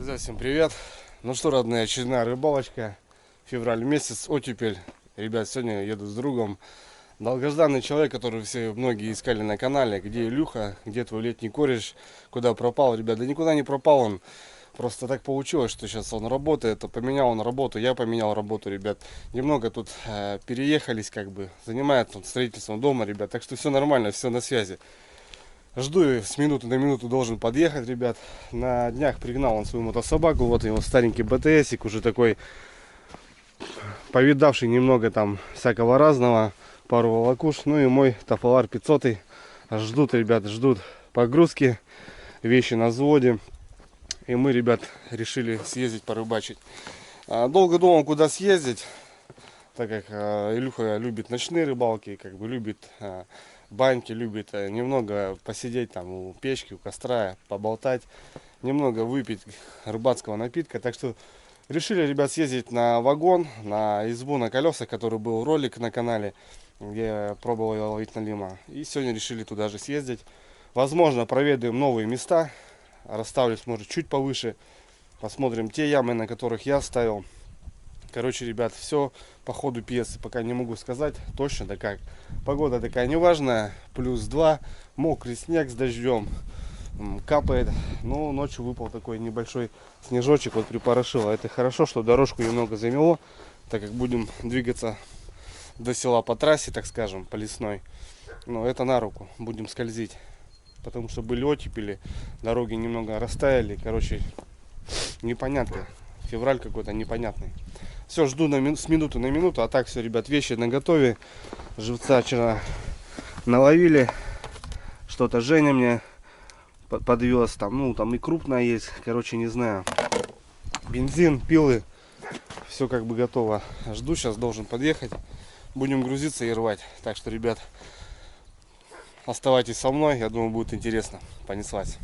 Друзья, всем привет! Ну что, родные, очередная рыбалочка. Февраль месяц, оттепель. Ребят, сегодня еду с другом. Долгожданный человек, который все многие искали на канале. Где Илюха, где твой летний кореш, куда пропал, ребят? Да никуда не пропал он. Просто так получилось, что сейчас он работает. Поменял он работу, я поменял работу, ребят. Немного тут переехались, как бы. Занимается он строительством дома, ребят. Так что все нормально, все на связи. Жду, с минуты на минуту должен подъехать, ребят. На днях пригнал он свою мотособаку. Вот его старенький БТСик, уже такой повидавший немного там всякого разного. Пару волокуш. Ну и мой Тафалар 500. Ждут, ребят, ждут погрузки. Вещи на взводе. И мы, ребят, решили съездить порыбачить. Долго думал, куда съездить. Так как Илюха любит ночные рыбалки, как бы любит баньки, любит немного посидеть там у печки, у костра, поболтать, немного выпить рыбацкого напитка. Так что решили, ребят, съездить на вагон, на избу на колесах, который был ролик на канале, где я пробовал ловить налима. И сегодня решили туда же съездить. Возможно, проведаем новые места. Расставлюсь, может, чуть повыше. Посмотрим те ямы, на которых я ставил. Короче, ребят, все по ходу пьесы. Пока не могу сказать точно, да как. Погода такая неважная. +2. Мокрый снег с дождем. Капает. Но ночью выпал такой небольшой снежочек. Вот припорошило. Это хорошо, что дорожку немного замело. Так как будем двигаться до села по трассе, так скажем, по лесной. Но это на руку. Будем скользить. Потому что были оттепели. Дороги немного растаяли. Короче, непонятно. Февраль какой-то непонятный. Все, жду с минуты на минуту. А так все, ребят, вещи наготове. Живца вчера наловили. Что-то Женя мне подвез. Там, ну, там и крупная есть. Короче, не знаю. Бензин, пилы. Все как бы готово. Жду, сейчас должен подъехать. Будем грузиться и рвать. Так что, ребят, оставайтесь со мной. Я думаю, будет интересно. Понеслась.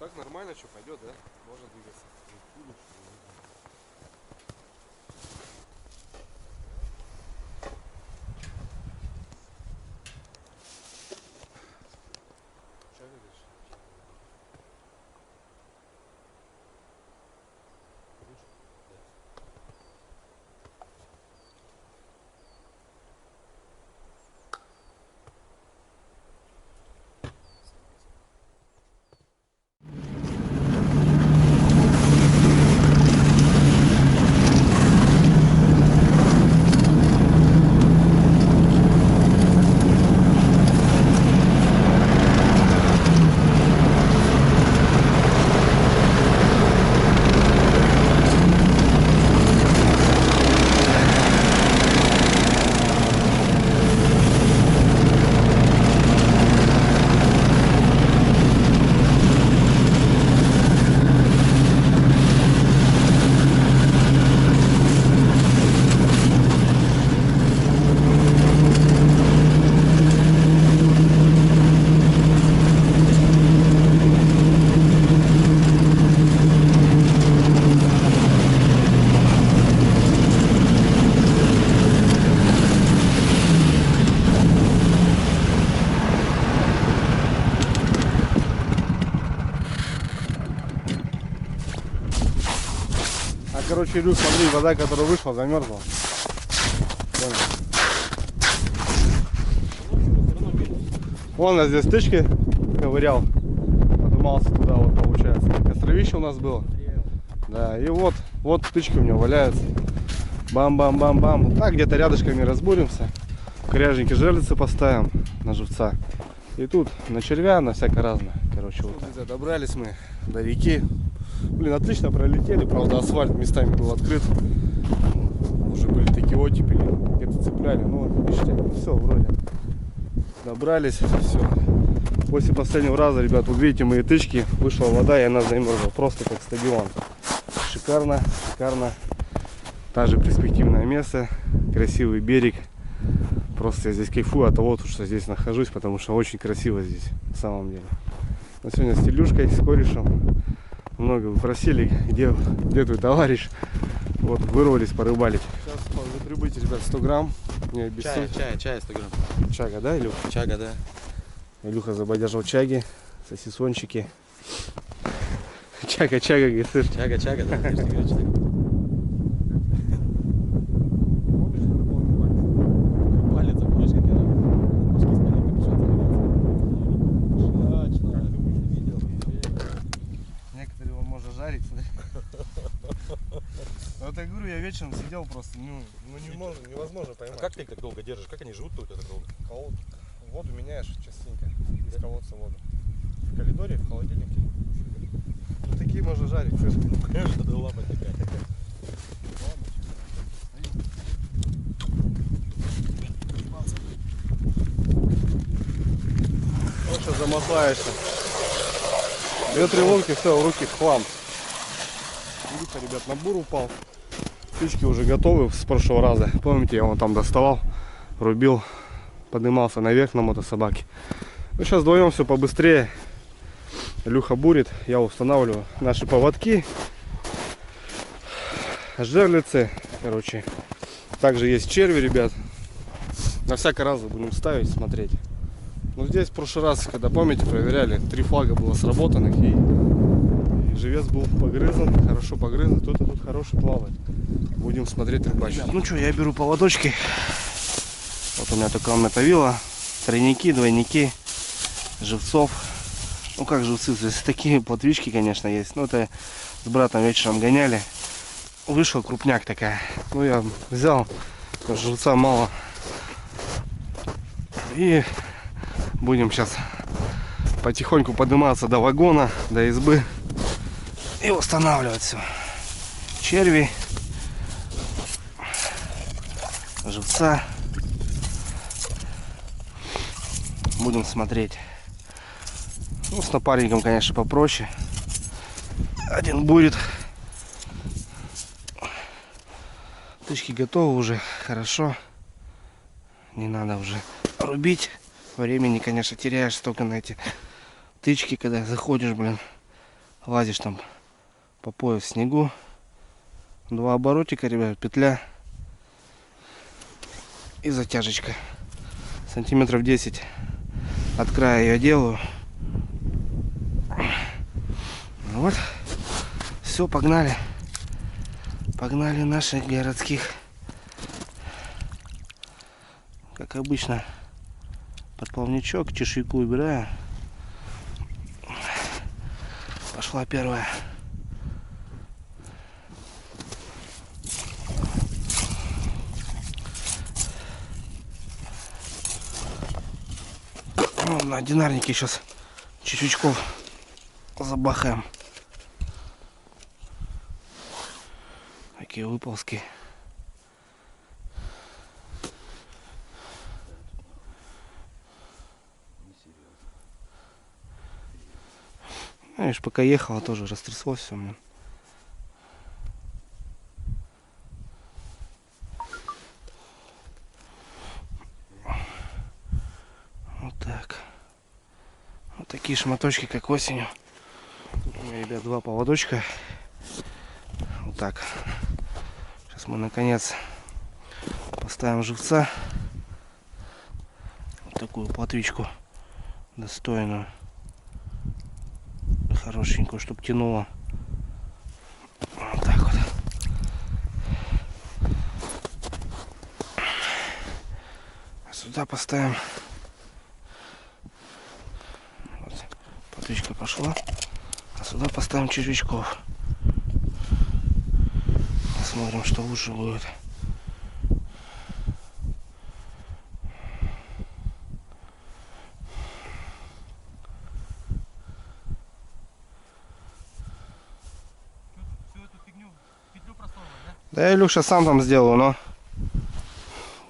Так нормально, что пойдет, да? Можно двигаться. Короче, Илюх, смотри, вода, которая вышла, замерзла. Понял. Вон я здесь тычки ковырял. Подумался туда, вот получается. Костровище у нас было. Да, и вот тычки у меня валяются. Бам-бам-бам-бам. Так, где-то рядышками разбуримся. В коряжнике жерлицы поставим на живца. И тут на червя, на всякое разное. Короче, вот так. Добрались мы до реки. Блин, отлично пролетели, правда асфальт местами был открыт. Уже были такие оттепели, где-то цепляли, ну ништяк, все вроде. Добрались, все. После последнего раза, ребят, вот видите мои тычки, вышла вода и она замерзла, просто как стадион. Шикарно, шикарно. Также перспективное место, красивый берег. Просто я здесь кайфую от того, что здесь нахожусь, потому что очень красиво здесь, на самом деле. Но сегодня с Илюшкой, с корешем. Много вы просили, где твой товарищ. Вот, вырвались порыбалить. Сейчас прибыть, ребят, 100 грамм. Не обессудь. Чая 100 грамм. Чага, да, Илюха? Чага, да. Илюха забодяжил чаги, сосисончики. Чага, говорит, сыр. Чага, да. Палец, помнишь, как я куски Некоторые он может жарить. Вот я говорю, я вечером сидел просто, невозможно поймать. А как ты их так долго держишь? Как они живут-то у тебя так долго? Воду меняешь частенько, из колодца воду. В коридоре, в холодильнике. Ну такие можно жарить, слышишь? Конечно, да лапа такая. Вот сейчас замотаешься. 2-3 лунки, все, в руки в хлам. Илюха, ребят, на бур упал. Птички уже готовы с прошлого раза. Помните, я вон там доставал, рубил, поднимался наверх на мотособаке. Ну сейчас вдвоем все побыстрее. Илюха бурит, я устанавливаю наши поводки, жерлицы, короче. Также есть черви, ребят. На всякий раз будем ставить, смотреть. Но здесь в прошлый раз, когда, помните, проверяли, 3 флага было сработанных и живец был погрызан, хорошо погрызан, кто-то тут хороший плавает. Будем смотреть рыбачить. Ну что, я беру поводочки. Вот у меня такая мотовила, тройники, двойники, живцов. Ну как живцы, здесь такие плотвички, конечно, есть. Но это с братом вечером гоняли. Вышла крупняк такая. Ну я взял, живца мало. И будем сейчас потихоньку подниматься до вагона, до избы. И устанавливать все. Черви, живца. Будем смотреть. Ну, с напарником, конечно, попроще. Один будет. Тычки готовы уже, хорошо. Не надо уже рубить. Времени, конечно, теряешь столько на эти тычки, когда заходишь, блин. лазишь там по пояс в снегу. 2 оборотика, ребят, петля и затяжечка. Сантиметров 10 от края я делаю. Ну вот, все, погнали. Погнали наших городских. Как обычно, подплавничок, чешуйку убираю. Пошла первая. Ну, на динарнике сейчас чечучков забахаем. Такие выползки. Знаешь, пока ехала, тоже растряслось все мне. Вот так. Вот такие шматочки, как осенью. Тут у меня, ребят, 2 поводочка. Вот так. Сейчас мы наконец поставим живца. Вот такую плотвичку достойную. Хорошенькую, чтобы тянуло. Вот так вот. Сюда поставим. Вот. Плотвичка пошла. А сюда поставим червячков. Посмотрим, что лучше будет. Да, Илюша сам там сделаю, но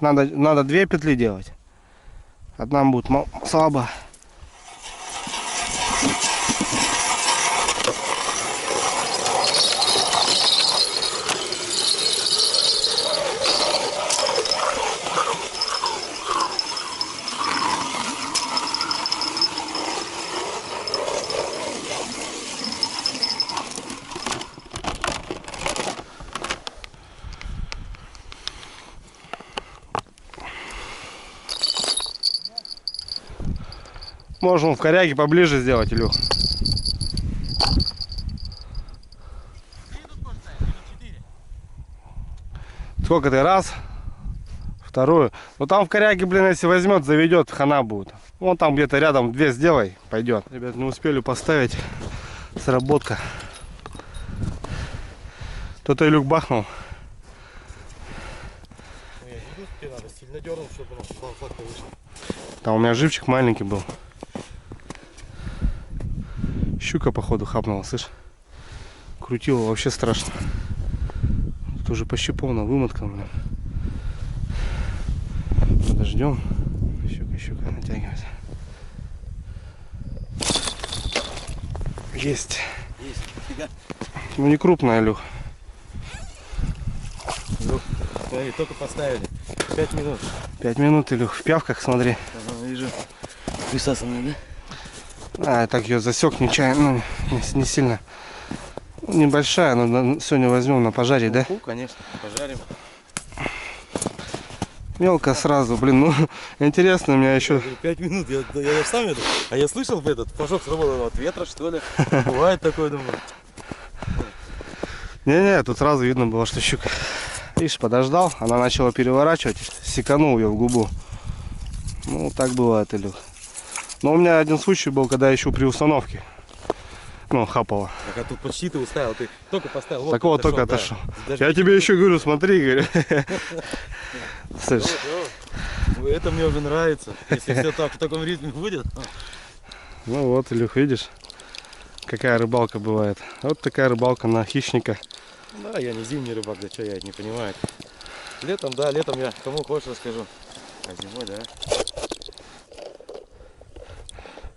надо 2 петли делать. Одна будет слабо. Можно в коряге поближе сделать, Илюх. Сколько ты? Раз, вторую. Ну там в коряге, блин, если возьмет, заведет, хана будет. Вон там где-то рядом 2 сделай, пойдет. Ребят, не успели поставить. Сработка. Кто-то Илюх бахнул. Надо сильно дернуть, чтобы он флаг вышел. Там у меня живчик маленький был. Щука, походу, хапнула, слышь. Крутила вообще страшно. Тут уже почти полная вымотка, блин. Подождем. Щука натягивается. Есть. Ну не крупная, Илюх. Смотри, только поставили. 5 минут. 5 минут, Илюх. В пявках, смотри. Ага, вижу. Присасанная, да? А, я так ее засек нечаянно, ну, не сильно. Небольшая, но сегодня возьмем на пожаре, да? Конечно, пожарим. Мелко сразу, блин, ну интересно, у меня еще... 5 минут, я сам это. А я слышал этот флажок сработал от ветра, что ли? Бывает такое, думаю. Не-не, тут сразу видно было, что щука. Видишь, подождал, она начала переворачивать, секанул ее в губу. Ну, так бывает, Илюх. Но у меня один случай был, когда еще при установке. Ну, хапала. Так, а тут почти ты уставил, ты только поставил. Вот так вот, только отошел. Я тебе еще говорю, смотри, говорю. Слышь. Это мне уже нравится. Если все так в таком ритме будет. Ну вот, Илюх, видишь, какая рыбалка бывает. Вот такая рыбалка на хищника. Да, я не зимний рыбак, да что я это не понимаю. Летом, да, летом я кому хочешь расскажу. А зимой, да.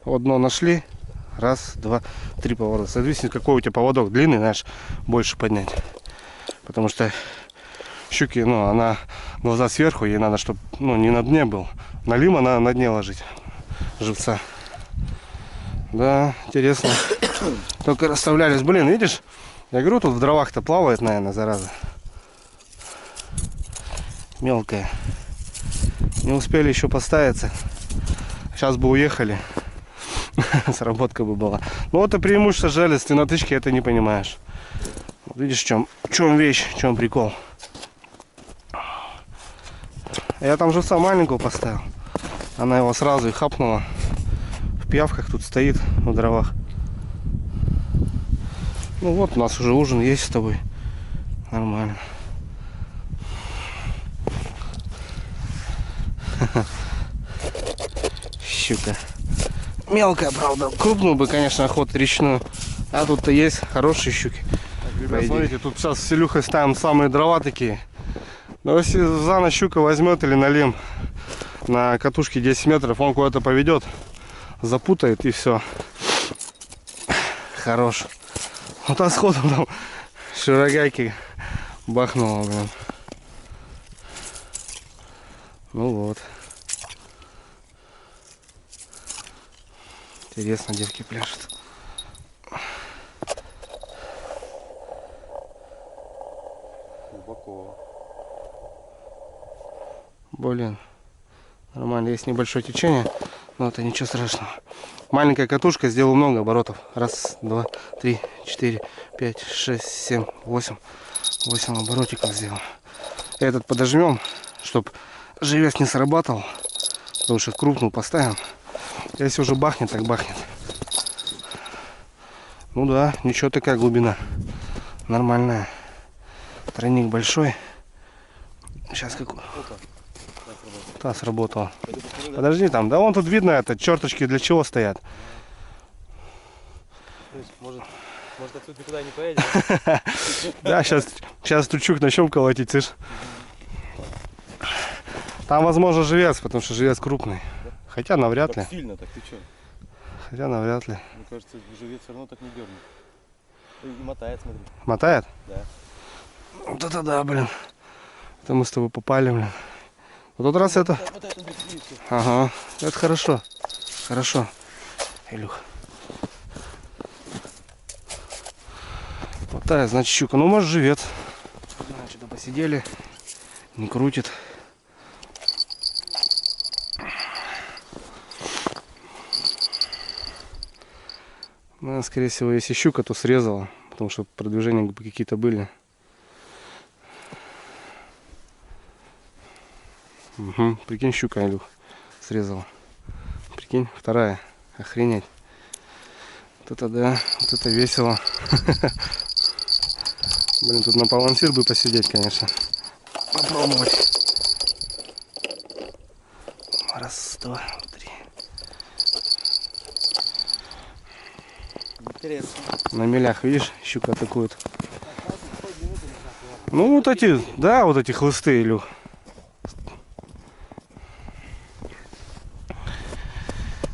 Вот дно нашли. Раз, два, 3 поворота. Соответственно, какой у тебя поводок длинный, знаешь, больше поднять. Потому что щуки, ну, она глаза сверху, ей надо, чтобы, ну, не на дне был. Налима надо на дне ложить живца. Да, интересно. только расставлялись. Блин, видишь? Я говорю, тут в дровах-то плавает, наверное, зараза. Мелкая. Не успели еще поставиться. Сейчас бы уехали. Сработка бы была. Ну вот и преимущество желез. Ты на тычке это не понимаешь. Видишь, в чем вещь, в чем прикол. Я там живца маленького поставил. Она его сразу и хапнула. В пиявках тут стоит, в дровах. Ну вот, у нас уже ужин есть с тобой. Нормально. Щука. Мелкая, правда. Крупную бы, конечно, охоту речную. А тут-то есть хорошие щуки. Так, ребят, смотрите, тут сейчас с Илюхой ставим самые дрова такие. Но если за ночь щука возьмет или налим на катушке 10 метров, он куда-то поведет, запутает и все. Хорош. Вот а сходу там широгайки бахнуло, блин. Ну вот. Интересно, девки пляшут. Глубоко. Блин. Нормально, есть небольшое течение, но это ничего страшного. Маленькая катушка, сделаю много оборотов. Раз, два, три, 4, 5, 6, 7, 8. 8 оборотиков сделал. Этот подожмем, чтобы живец не срабатывал. Потому что крупную поставим. Если уже бахнет, так бахнет. Ну да, ничего, такая глубина. Нормальная. Тройник большой. Сейчас какой. Да, сработал. Подожди там, да вон тут видно это, черточки для чего стоят. Может отсюда никуда не поедем? Да, сейчас тучук начнем колотить, слышь. Там, возможно, живец, потому что живец крупный. Хотя навряд ли. Так сильно, так ты что? Хотя навряд ли. Мне кажется, живец все равно так не дернет. И мотает, смотри. Мотает? Да. Вот это да, блин. Это мы с тобой попали, блин. Вот тот раз это... Вот это, видите? Ага, это хорошо. Хорошо, Илюх. Вот такая, значит, щука. Ну, может, живет. Что-то посидели. Не крутит. Ну, скорее всего, если щука, то срезала. Потому что продвижения какие-то были. Угу, прикинь, щука, Илюх, срезала. Прикинь, вторая. Охренеть. Вот это да, вот это весело. Блин, тут на балансир бы посидеть, конечно. Попробовать. Раз, два, три. Интересно. На мелях, видишь, щука атакует. Ну, вот эти, да, вот эти хлысты, Илюх.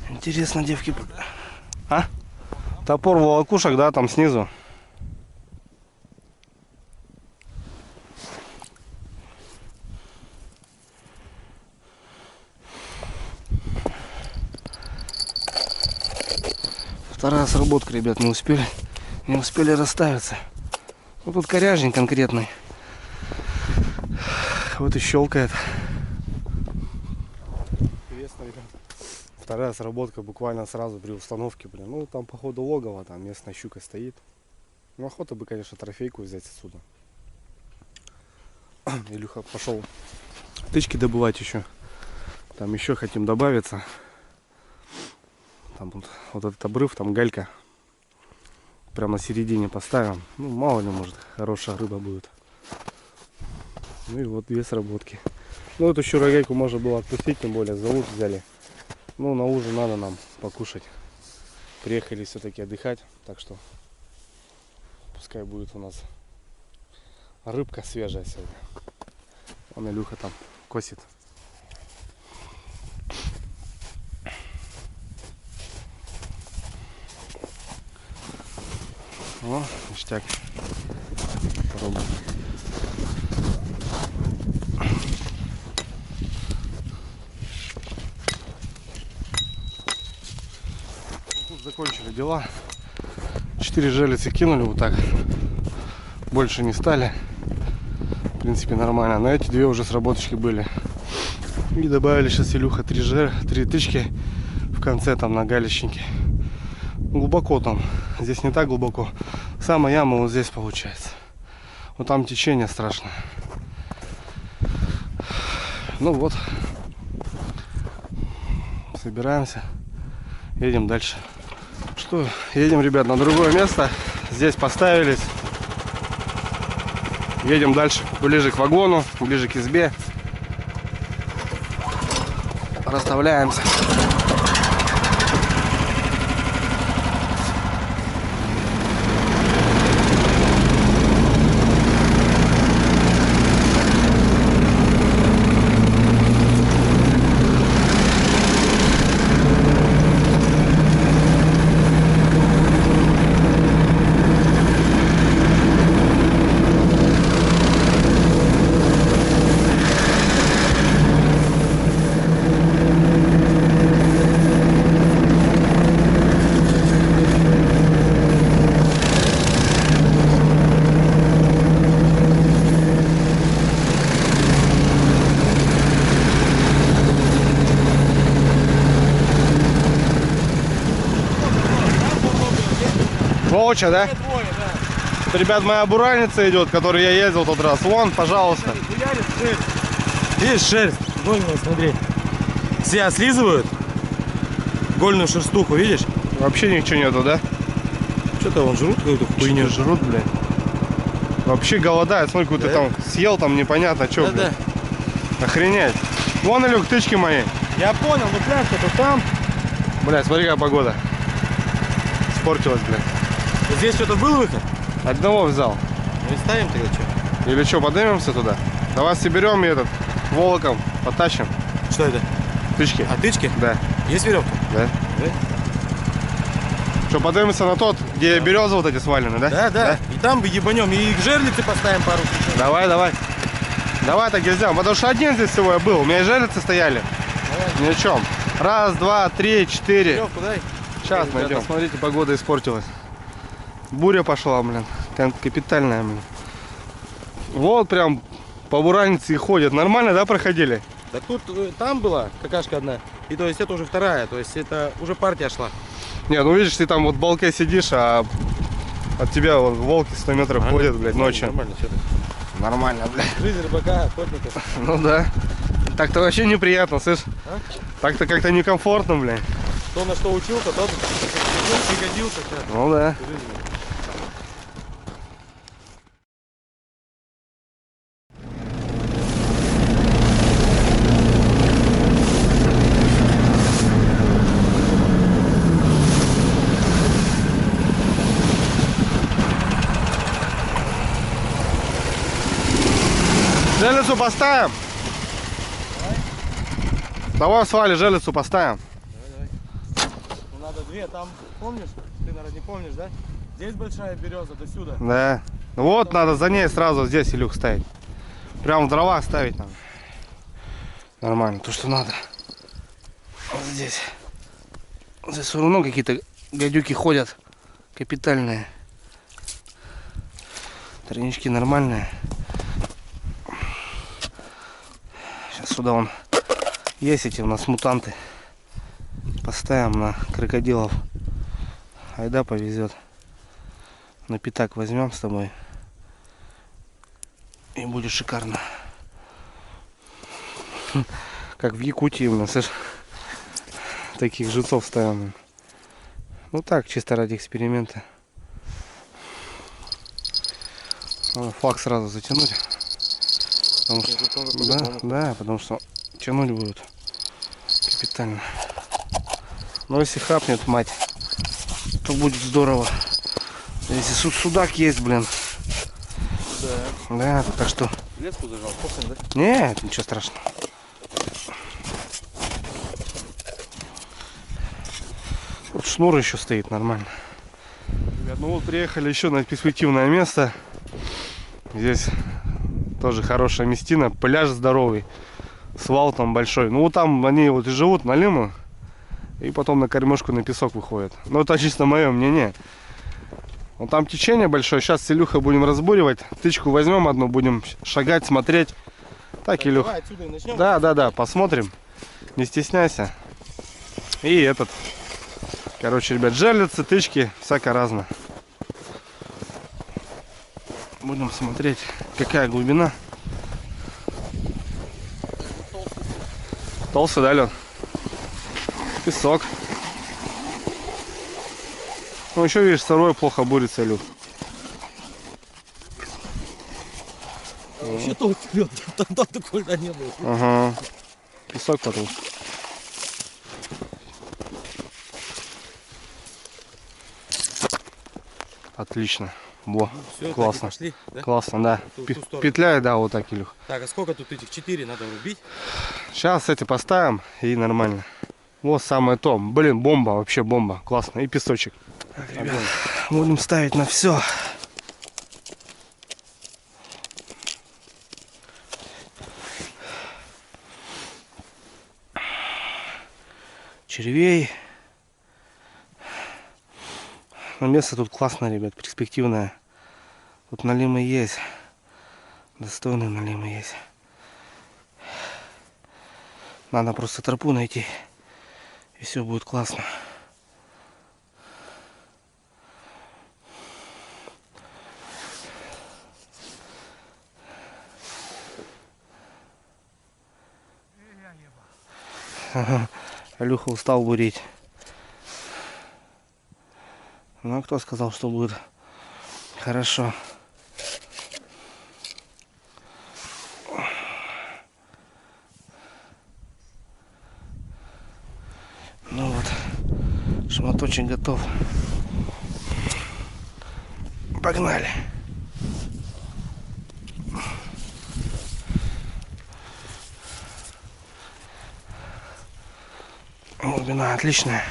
Интересно, девки. А? Топор волокушек, да, там снизу. Вторая сработка, ребят, не успели расставиться. Ну, тут коряжень конкретный. Вот и щелкает. Интересно, ребят. Вторая сработка буквально сразу при установке, блин. Ну, там, походу, логово, там местная щука стоит. Ну, охота бы, конечно, трофейку взять отсюда. Илюха пошел тычки добывать еще. Там еще хотим добавиться. Там вот этот обрыв, там галька. Прямо на середине поставим. Ну, мало ли, может, хорошая рыба будет. Ну и вот две сработки. Ну, эту щурогайку можно было отпустить, тем более за лук взяли. Ну, на ужин надо нам покушать. Приехали все-таки отдыхать, так что пускай будет у нас рыбка свежая сегодня. Вон Илюха там косит. О, ништяк. Попробуем. Тут закончили дела. 4 желицы кинули вот так. Больше не стали. В принципе, нормально. Но эти 2 уже сработочки были. И добавили сейчас Илюха 3 тычки в конце там на галищнике. Глубоко там. Здесь не так глубоко. Самая яма вот здесь получается. Вот там течение страшное. Ну вот. Собираемся. Едем дальше. Что, едем, ребят, на другое место. Здесь поставились. Едем дальше, ближе к вагону, ближе к избе. Расставляемся. Волча, да? Двое, да. Это, ребят, моя бураница идет, которой я ездил тот раз. Вон, пожалуйста. Видишь, шерсть? Гольную, смотри. Все слизывают. Гольную шерстуху, видишь? Вообще ничего нету, да? Что-то вон жрут какую-то хуйню. Жрут, блядь. Вообще голодают. Смотри, какую ты Да? там съел, там непонятно, что, Да-да. Охренеть. Вон, Илюх, тычки мои. Я понял, ну пляж-то там. Блядь, смотри, какая погода. Испортилась, блядь. Здесь что-то был выход? Одного взял. Ну и ставим тогда что? Или что, поднимемся туда? Давай соберем и этот волоком потащим. Что это? Тычки. А тычки? Да. Есть веревка? Да. Да? Что, поднимемся на тот, где березы вот эти свалены, да? Да. И там ебанем. И к жерлице поставим пару. Давай, давай. Давай так нельзя, потому что один здесь всего я был. У меня и жерлицы стояли. Давай. Ни о чем. Раз, два, три, 4. Веревку дай. Сейчас Ребята, найдем. Смотрите, погода испортилась. Буря пошла, блин. Капитальная, блин. Вот прям по буранице и ходят. Нормально, да, проходили? Да тут, там была какашка одна. И то есть это уже вторая. То есть это уже партия шла. Не, ну видишь, ты там вот в балке сидишь, а от тебя вот волки 100 метров ходят, блядь, ночью. Нормально, что ты? Нормально, блядь. Жизнь рыбака, охотника. Ну да. Так-то вообще неприятно, слышь? А? Так-то как-то некомфортно, блядь. Кто на что учился, тот пригодился. Ну да. Железу поставим. Давай свали, железу поставим. Давай. Ну надо две, там, помнишь? Ты, наверное, не помнишь, да? Здесь большая береза, до сюда. Да. Вот надо за ней сразу здесь, Илюх, ставить. Прям в дрова ставить надо. Нормально, то, что надо. Вот здесь. Здесь все равно какие-то гадюки ходят. Капитальные. Тройнички нормальные. Сейчас сюда вон есть эти у нас мутанты. Поставим на крокодилов. Айда повезет. На пятак возьмем с тобой. И будет шикарно. Как в Якутии, блин, слышь. Таких жильцов ставим. Ну так, чисто ради эксперимента. Надо флаг сразу затянуть. Потому что, да, потому что тянуть будут капитально. Но если хапнет мать, то будет здорово. Если судак есть, блин. Да. Да, так что. Леску зажал, похрен, да? Нет, ничего страшного. Вот шнур еще стоит нормально. Ребят, ну вот приехали еще на перспективное место. Здесь тоже хорошая местина, пляж здоровый, свал там большой. Ну вот там они вот и живут на лиму, и потом на кормежку на песок выходят. Ну это чисто мое мнение. Вот там течение большое. Сейчас с Илюхой будем разбуривать. Тычку возьмем одну, будем шагать, смотреть. Так, Илюх. Давай отсюда и начнем. Да, посмотрим. Не стесняйся. И этот. Короче, ребят, жерлицы, тычки, всяко разное. Будем смотреть, какая глубина. Толстый, да, Лён? Песок. Ну, еще, видишь, сырой плохо бурится, Илюх. Вообще толстый лед, там такой не было. Ага. Песок потом. Отлично. Во, Все, классно. пошли, да? Классно, да. В ту сторону. Петляй, да, вот так, Илюх. Так, а сколько тут этих? 4 надо рубить? Сейчас эти поставим и нормально. Вот самое то. Блин, бомба, вообще бомба. Классно. И песочек. Так, ребят, будем ставить на все. Червей. Но место тут классное, ребят, перспективное. Тут налимы есть. Достойные налимы есть. Надо просто тропу найти. И все будет классно. Илюха устал бурить. Ну а кто сказал, что будет хорошо? Ну вот, шматочек готов. Погнали. Глубина отличная.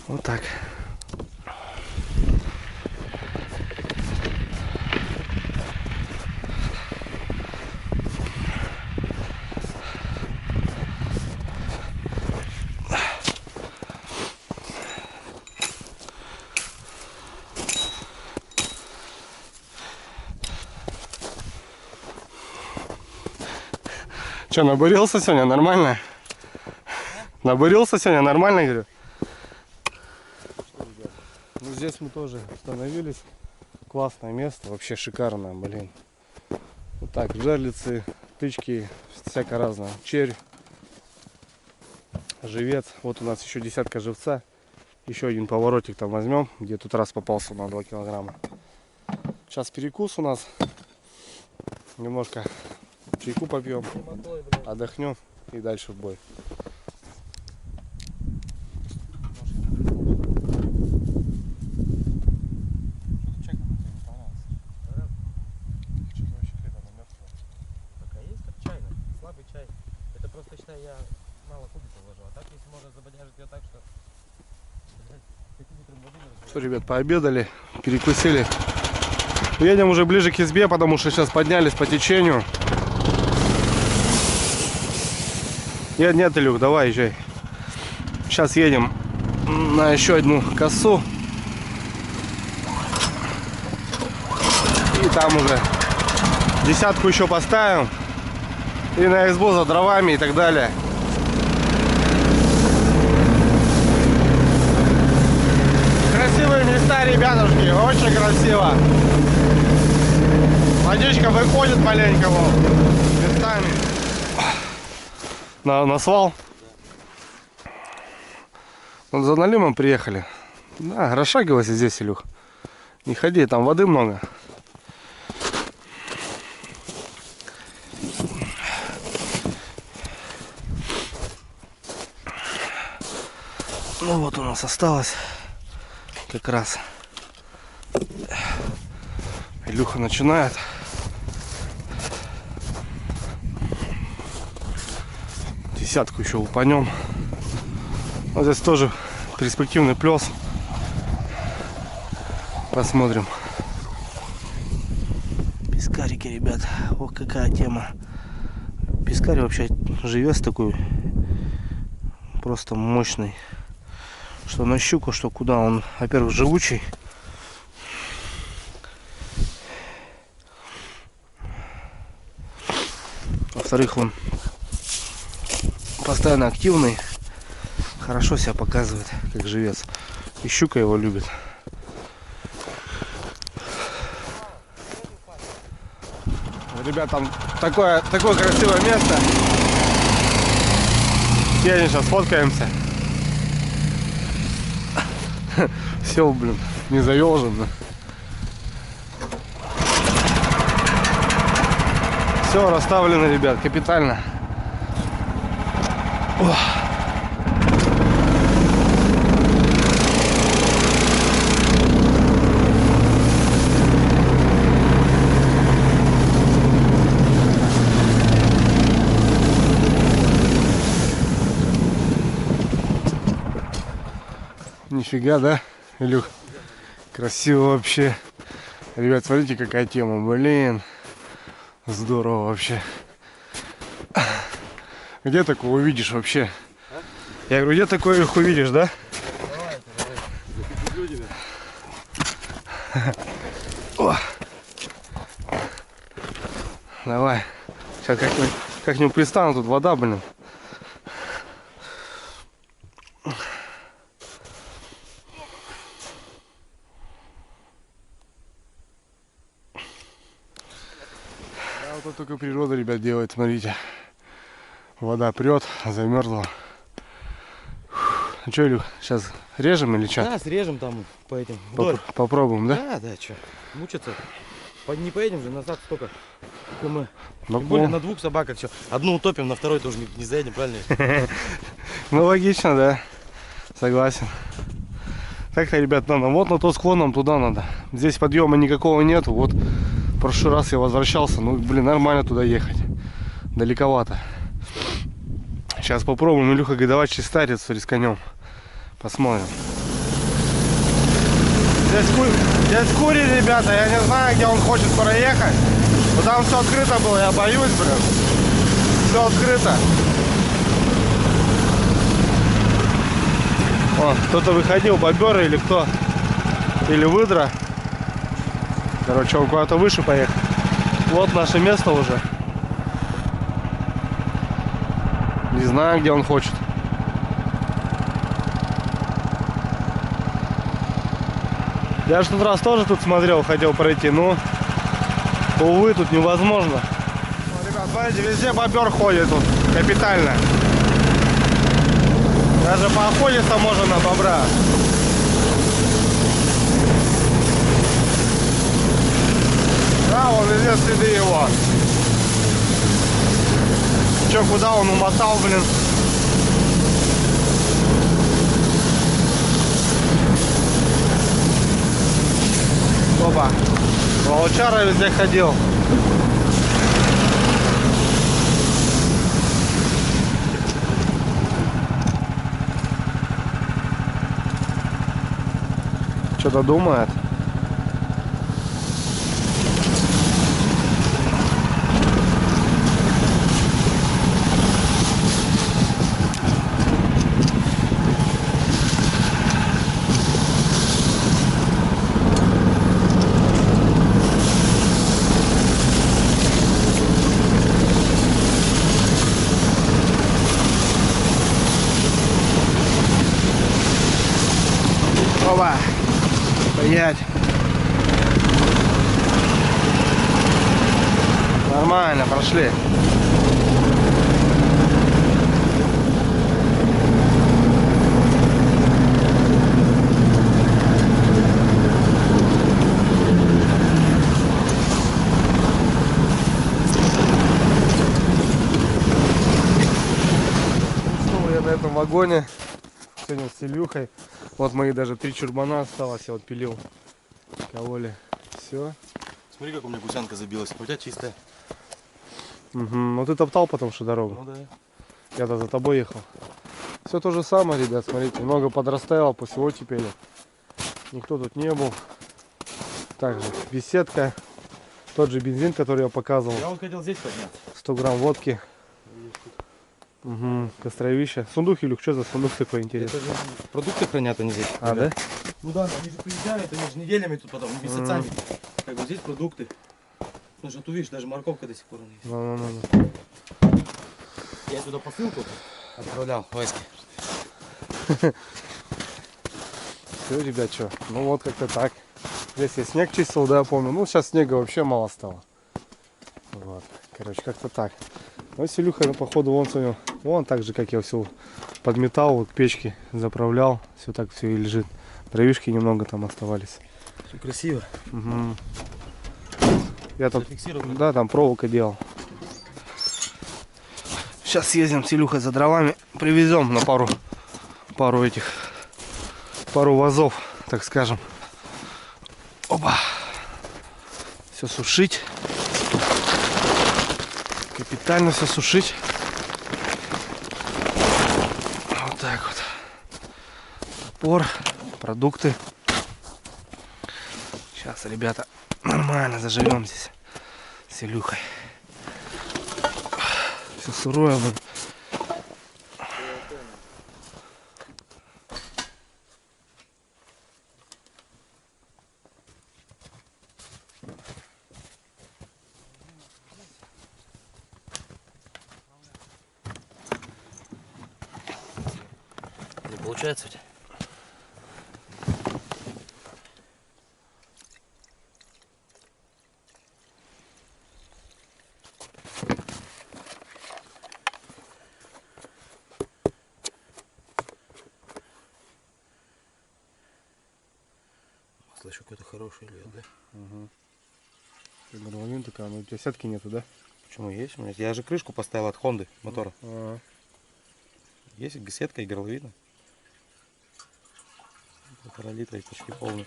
Вот так. Че, набурился сегодня? Нормально? Набурился сегодня? Нормально, говорю? Ну, здесь мы тоже остановились. Классное место, вообще шикарное, блин. Вот так, жерлицы, тычки, всяко разное. Червь, живец. Вот у нас еще десятка живца. Еще один поворотик там возьмем, где тут раз попался на 2 килограмма. Сейчас перекус у нас. Немножко чайку попьем, отдохнем и дальше в бой. Пока есть как чайно, слабый чай. Это просто, считай, я мало кубиков вложу. А так, если можно забодяжить ее так, что... Что, ребят, пообедали, перекусили. Едем уже ближе к избе, потому что сейчас поднялись по течению. Нет, Илюх, давай езжай. Сейчас едем на еще одну косу. И там уже десятку еще поставим. И на избу за дровами и так далее. Красивые места, ребятушки, очень красиво. Водичка выходит маленько вот, местами. На свал. Вот за налимом приехали. Да, расшагивайся здесь, Илюх. Не ходи, там воды много. Ну вот у нас осталось как раз. Илюха начинает. Десятку еще упанем. Вот здесь тоже перспективный плес. Посмотрим. Пескарики, ребят. Ох, какая тема. Пескарь вообще живец такой. Просто мощный. Что на щуку, что куда. Он, во-первых, живучий. Во-вторых, он постоянно активный. Хорошо себя показывает, как живец. И щука его любит. Ребят, там такое красивое место. Едем, сейчас фоткаемся. Все, блин, не заёжен. Все расставлено, ребят, капитально. Ох. Нифига, да, Илюх? Красиво вообще. Ребят, смотрите, какая тема. Блин. Здорово вообще. Где такое увидишь вообще? Я говорю, где такое их увидишь, да? О. Давай. Сейчас как-нибудь пристану, тут вода, блин. Вот это только природа, ребят, делает, смотрите. Вода прет, замерзла. Ну что, Илюх, сейчас режем или что? Да, срежем там по этим. Вдоль. Попробуем, да? Да, да, что. Мучиться. Не поедем же назад столько. Мы. Ну, Тем более на двух собаках все. Одну утопим, на второй тоже не заедем, правильно? Ну логично, да. Согласен. Так-то, ребят, надо. Вот на тот склон нам туда надо. Здесь подъема никакого нету. Вот в прошлый раз я возвращался. Ну, блин, нормально туда ехать. Далековато. Сейчас попробуем. Илюха говорит, давай через старец рисканем. Посмотрим. Здесь курит, ребята. Я не знаю, где он хочет проехать. Но там все открыто было. Я боюсь, блин. Все открыто. О, кто-то выходил, бобер или кто? Или выдра. Короче, он куда-то выше поехал. Вот наше место уже. Не знаю, где он хочет. Я же тот раз тоже тут смотрел, хотел пройти, но, увы, тут невозможно. О, ребят, смотрите, везде бобер ходит тут, капитально. Даже поохотиться можно на бобра. Да, вон везде следы его. Че, куда он умотал, блин? Опа. Волчара везде ходил. Что-то думает. Опа. Стоять. Нормально, прошли. Снова я на этом вагоне. Сегодня с Илюхой. Вот мои даже 3 чурбана осталось, я вот пилил. Кололи. Все. Смотри, как у меня гусянка забилась. У тебя чистая. Угу. Ну ты топтал потом что дорогу. Ну да. Я-то за тобой ехал. Все то же самое, ребят, смотрите. Много подрастаяло после оттепели. Никто тут не был. Также беседка. Тот же бензин, который я показывал. Я вот хотел здесь подняться. 100 грамм водки. Угу. Костровище. Сундук, Илюх, что за сундук такой интересный? Это же продукты хранят они здесь. А, да? ребят. Ну да, они же приезжают, они же неделями тут потом, месяцами. Как бы здесь продукты. Ну что, ты видишь, даже морковка до сих пор есть. Ну. Я туда посылку отправлял, Ваське. Все, ребят, что? Ну вот как-то так. Здесь я снег чистил, да, я помню. Ну, сейчас снега вообще мало стало. Вот. Короче, как-то так. Ну, Илюха, ну, походу, вон сегодня, вон так же, как я все подметал, вот к печке заправлял. Все так все и лежит. Дровишки немного там оставались. Все красиво. Угу. Я тут, Зафиксировано. да, там проволока делал. Сейчас съездим с Илюхой за дровами, привезем на пару вазов, так скажем. Опа. Все сушить. Капитально все сушить. Вот так вот. Топор, продукты. Сейчас, ребята, нормально заживем здесь с Илюхой. Все сырое будет. Не получается ведь? Масло еще какое-то хорошее льет, да? Горловина такая, но у тебя сетки нету, да? Почему есть? У меня? Я же крышку поставил от Хонды мотора. Ага. Есть сетка и горловина. 1,5 литра и почти полный.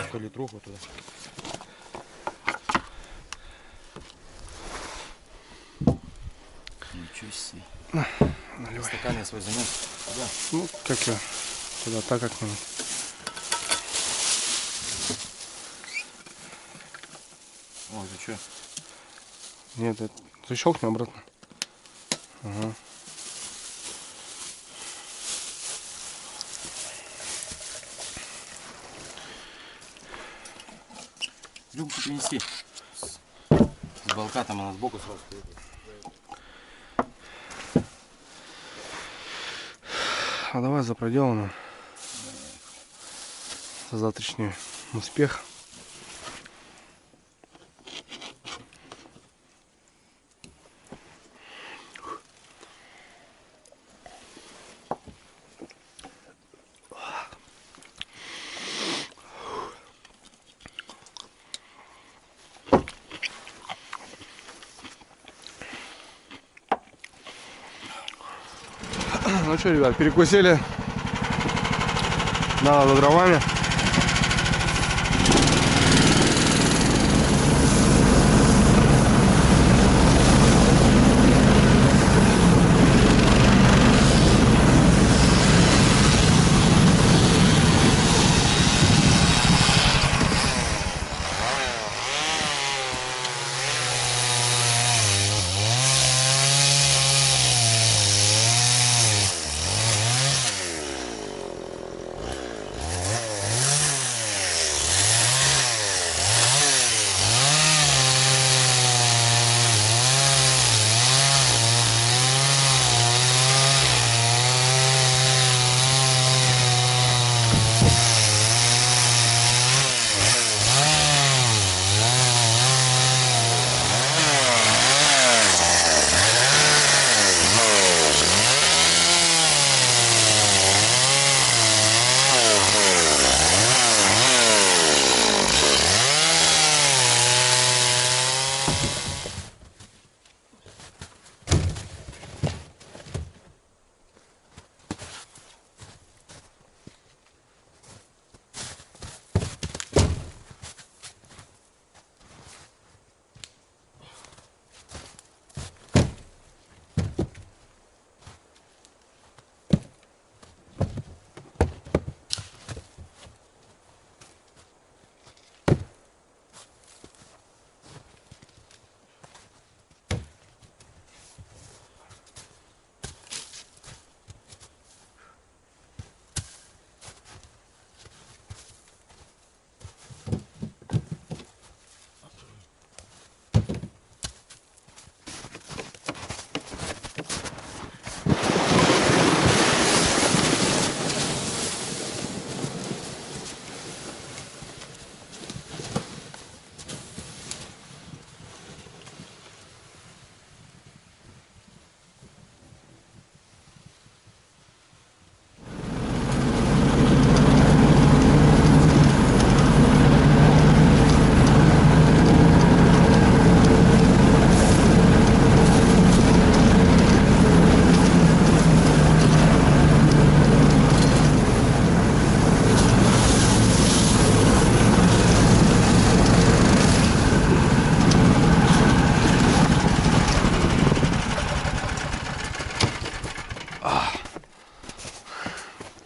100 литруху туда. Ничего себе. Наливай. Стакан я свой занес. Да. Ну, как я туда так как-нибудь. Ой, ты что? Нет, это защелкни обратно. Ага. Рюмку принеси. С балка там она сбоку сразу стоит. А давай за проделанную. За завтрашний успех. Ну что, ребят, перекусили. Надо за дровами.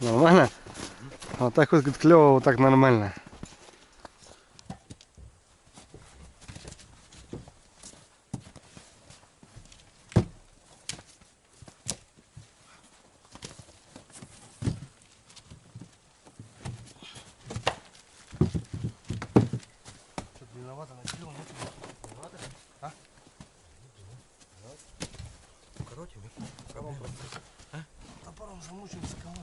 Нормально? Вот так вот говорит, клево, вот так нормально. Длинновато накинул, нет? Длинновато? А? Короче, топором замучился кого.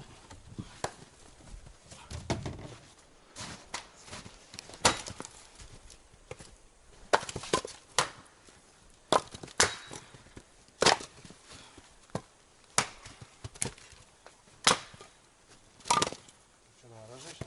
Что, надо разжечь?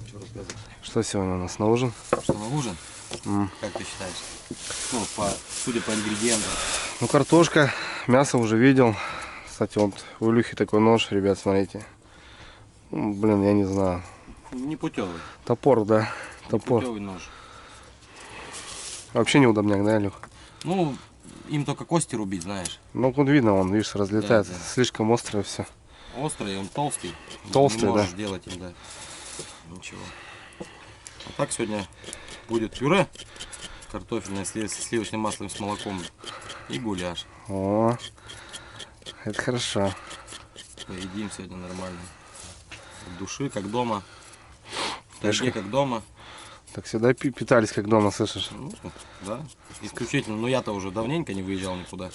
Что рассказывать? Что сегодня у нас на ужин? Что на ужин? Как ты считаешь? Ну, судя по ингредиентам. Ну, картошка, мясо уже видел. Кстати, вот у Илюхи такой нож, ребят, смотрите. Ну, блин, я не знаю. Не путевый. Топор, да. Топор. Путевый нож. Вообще неудобняк, да, Илюх? Ну, им только кости рубить, знаешь. Ну, вот видно, он, видишь, разлетается. Да, да. Слишком острое все. Острый, он толстый. Толстый, не можешь да. делать им, да. Ничего. А так сегодня будет пюре картофельное с сливочным маслом, с молоком и гуляш. О, это хорошо. Поедим сегодня нормально. От души, как дома. В Знаешь, тайге, как дома. Так всегда питались, как дома, слышишь? Ну, да, исключительно. Но я-то уже давненько не выезжал никуда.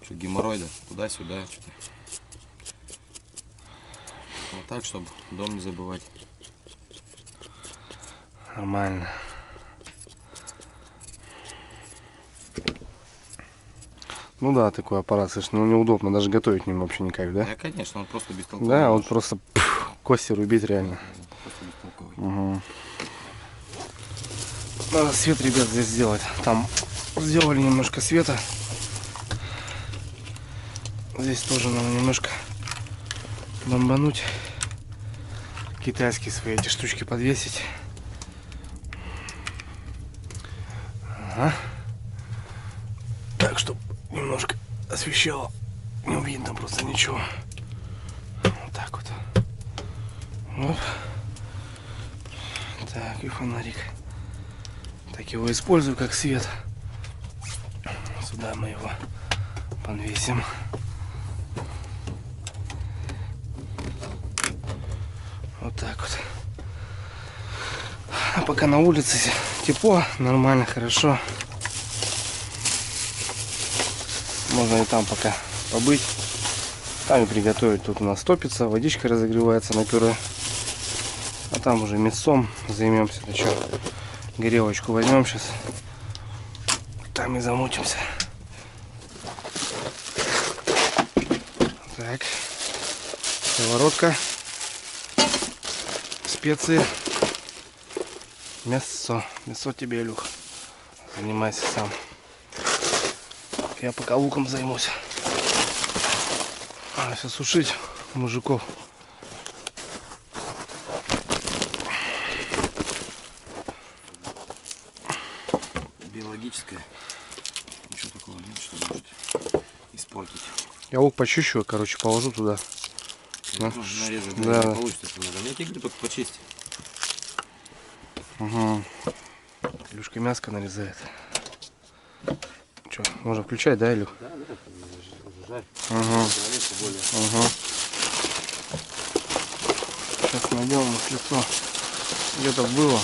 Что геморрой, да, туда-сюда. Вот так, чтобы дом не забывать. Нормально. Ну да, такой аппарат, слышь, ну неудобно, даже готовить ним вообще никак, да? Да, конечно, он просто бестолковый. Да, нож. вот просто кости рубить реально. Просто бестолковый. Угу. Надо свет, ребят, здесь сделать. Там сделали немножко света. Здесь тоже надо немножко бомбануть. Китайские свои эти штучки подвесить. Ага. Так, чтобы немножко освещало. Не видно просто ничего. Вот так вот. Оп. Так, и фонарик. Так его использую как свет. Сюда мы его подвесим. Вот так вот. А пока на улице тепло, нормально, хорошо. Можно и там пока побыть. Там и приготовить. Тут у нас топится, водичка разогревается на пюре. А там уже мясом займемся. Ну что, горелочку возьмем сейчас. Там и замутимся. Так. Сковородка. Специи. Мясо. Мясо тебе, Илюх. Занимайся сам. Я пока луком займусь. Надо все сушить мужиков. Биологическое. Ничего такого нет, что может испортить. Я лук почищу, короче, положу туда. Да. Можно нарезать, Да. да. Не получится, если надо. Я тебе говорю, только почисти. Угу. Илюшка мяско нарезает. Что, можно включать, да, Илюх? Да, да, жарь. Угу. Более. Угу. Сейчас найдем у нас лицо. Где-то было.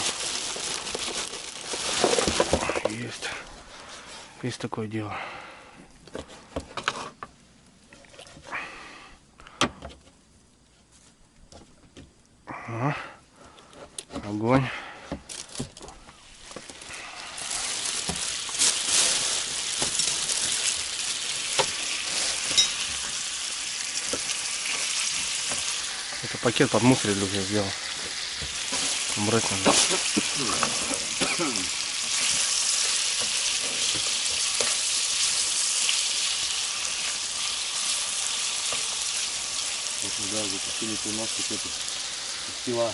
Есть. Есть такое дело. Ага. Огонь. Это пакет под мусор я сделал. Убрать надо. Да, запустили переноску эту пила.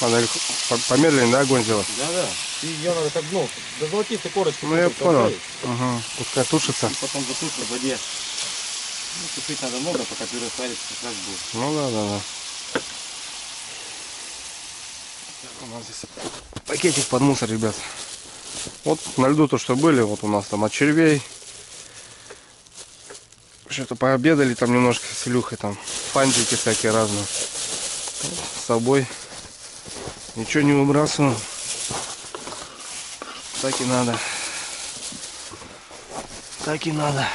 Надо помедленнее, да, огонь сделать? Да. И ее надо как, ну, до золотистой корочки. Ну я понял. отправить, Угу. Пускай тушится. и потом засушить в воде. Ну, тушить надо много, пока пюре сварится, как раз будет. Ну да. У нас здесь пакетик под мусор, ребят. Вот на льду то, что были, вот у нас там от червей. Что-то пообедали там немножко с Илюхой, там фантики всякие разные. Вот, с собой. Ничего не выбрасываю. Так и надо. Так и надо.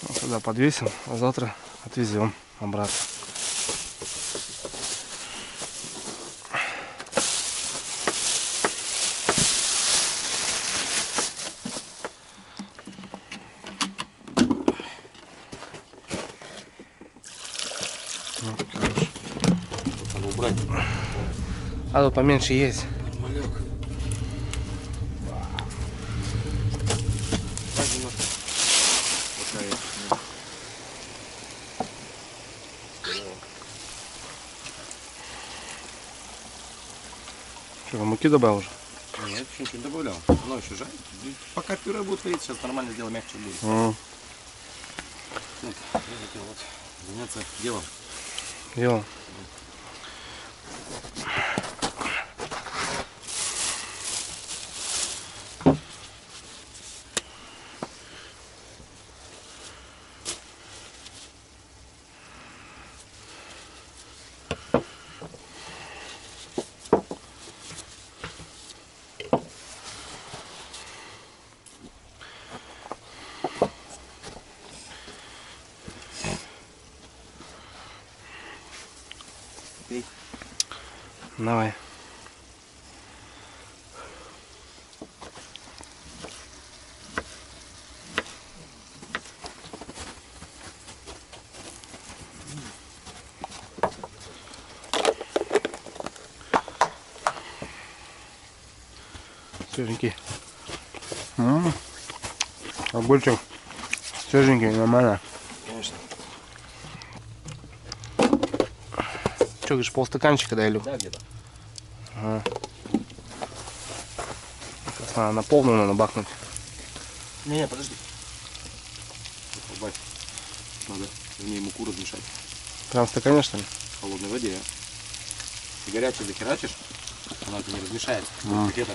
Вот сюда подвесим, а завтра отвезем обратно. Вот, короче. Надо убрать. А тут поменьше есть. Малек. Что, муки добавил уже? Нет, еще ничего не добавлял. Но еще жаль. Пока пюре будет варить, сейчас нормально сделаем, мягче будет. Вот, я хотел вот заняться делом. Дело. Давай. Свеженький. Огурчик свеженький, нормально. Конечно. Что, говоришь, полстаканчика, да, Илюх? Да, где-то. Ага. Сейчас надо на полную надо бахнуть. Не, подожди. Добавь. Надо в ней муку размешать. Прям в стакане, что ли? В холодной воде. Ты горячий захерачишь, она это не размешается. Пакета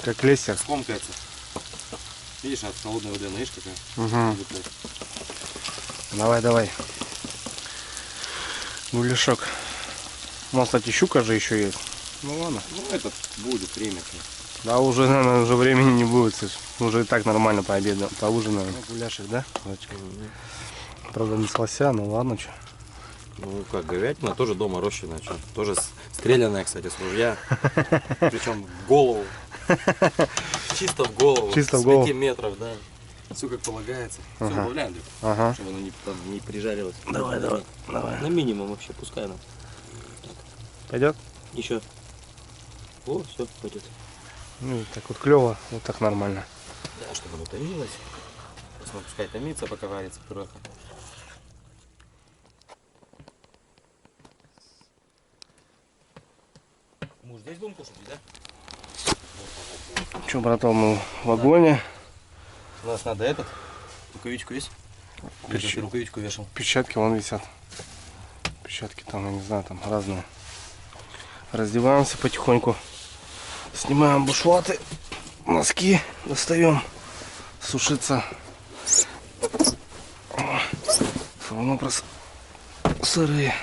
Как лестер. скомкается. Видишь, от холодной воды, знаешь, какая? Угу. Давай. Гуляшок. У нас, кстати, щука же еще есть. Ну ладно. Ну, этот будет время. Да, уже, наверное, уже времени не будет. Уже и так нормально пообедаем, поужинаем. Гуляшек, да? Правда, не с лося, ну ладно, что. Ну, как говядина, тоже дома рощенная. Что? Тоже стрелянная, кстати, с ружья. Причем в голову. Чисто в голову. Чисто в с голову. 5 метров, да. Все как полагается. Все Ага. добавляем, Ага. чтобы оно не прижарилось. Давай. На минимум вообще, пускай оно. Пойдет? Еще. О, все, пойдет. Ну, так вот клево, вот так нормально. Да, чтобы оно томилось. Просто пускай томится, пока варится пюреха. Муж, здесь будем кушать, да? Че, братан, мы в вагоне. У нас надо этот. Рукавичку есть? Перч- Ты рукавичку вешал. Перчатки вон висят. Перчатки там, я не знаю, там разные. Раздеваемся потихоньку. Снимаем бушлаты. Носки достаем. Сушиться. Все равно просто сырые.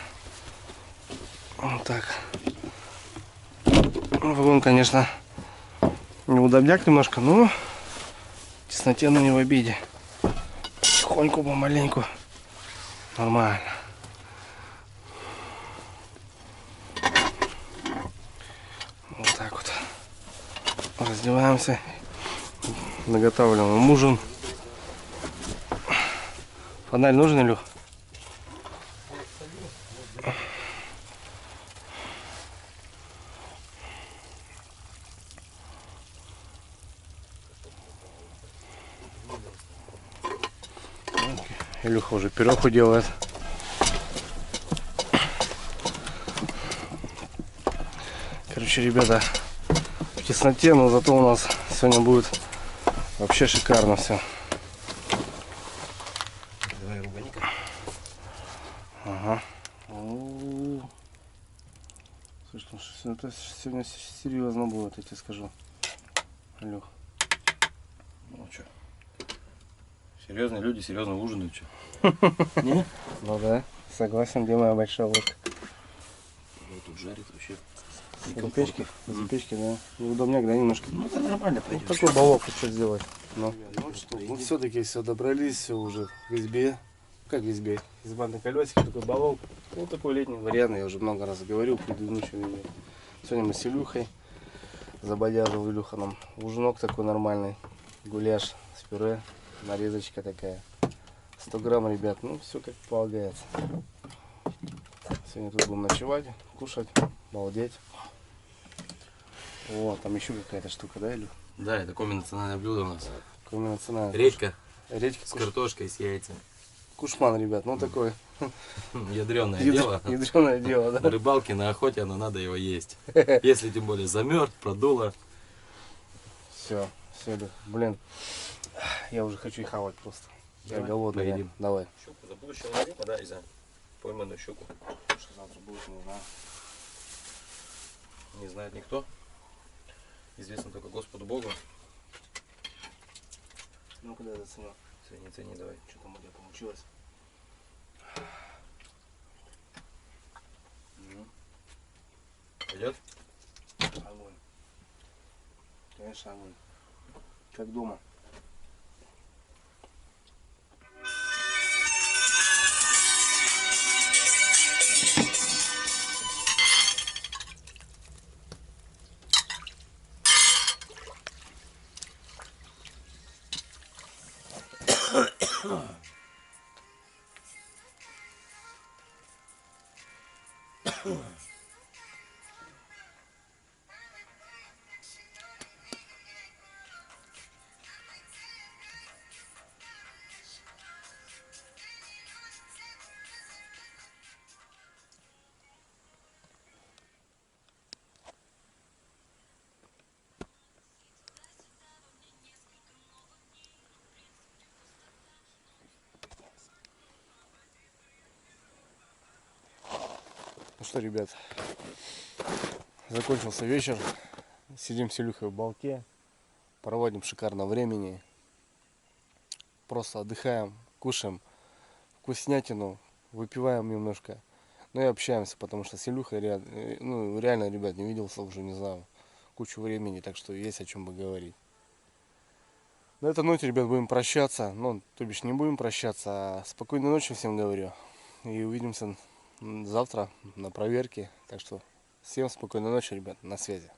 Вот так. Вагон, конечно, неудобняк немножко, но в тесноте, но не в обиде. Потихоньку, помаленьку. Нормально. Вот так вот. Раздеваемся. Наготавливаем ужин. Фонарь нужен, Илюх? Илюха уже пирогу делает. Короче, ребята, в тесноте, но зато у нас сегодня будет вообще шикарно все. Давай руганика. Ага. Слушай, ну это сегодня серьезно будет, я тебе скажу. Илюх. Ну что? Серьезные люди серьезно ужинают, что? Не? Ну да, согласен, где моя большая ложка? Вот тут жарит вообще. За печки, да. Неудобняк, да, немножко. Ну это нормально Ну, пойдет. такой балок, что сделать. Ну, что, ну все-таки все добрались, все уже в избе. Как в избе? Изба на колесике, такой балок. Ну, такой летний вариант, я уже много раз говорил в предыдущем видео. Сегодня мы с Илюхой забодяжил Илюха нам ужинок такой нормальный. Гуляш с пюре, нарезочка такая. 100 грамм, ребят, ну все как полагается. Сегодня тут будем ночевать, кушать, балдеть. О, там еще какая-то штука, да, Илюх? Да, это комбинациональное блюдо у нас. Комбинационная. Редька Редька с картошкой, с яйцами. Кушман, ребят, ну такое Ядреное дело. ядреное дело, На да? рыбалке, на охоте, но надо его есть. Если тем более замерз, продуло. Все, блин, я уже хочу и хавать просто. Я Давай, голодный, да. поедим. Давай. Щуку за будущего ловить, да, и за пойманную щуку. Что завтра будет, не знаю. Не знает никто. Известно только Господу Богу. Ну, когда я заценил, Цени, цени, давай. что там у тебя получилось. Пойдет? Огонь. Конечно, огонь. Как дома. Ну что, ребят, закончился вечер. Сидим с Илюхой в балке, проводим шикарно времени. Просто отдыхаем, кушаем вкуснятину, выпиваем немножко. Ну и общаемся, потому что с Илюхой ну, реально, ребят, не виделся уже, не знаю, кучу времени, так что есть о чем поговорить. На этой ноте, ребят, будем прощаться. Ну, то бишь не будем прощаться, а спокойной ночи всем говорю. И увидимся завтра на проверке. Так что всем спокойной ночи, ребят, на связи.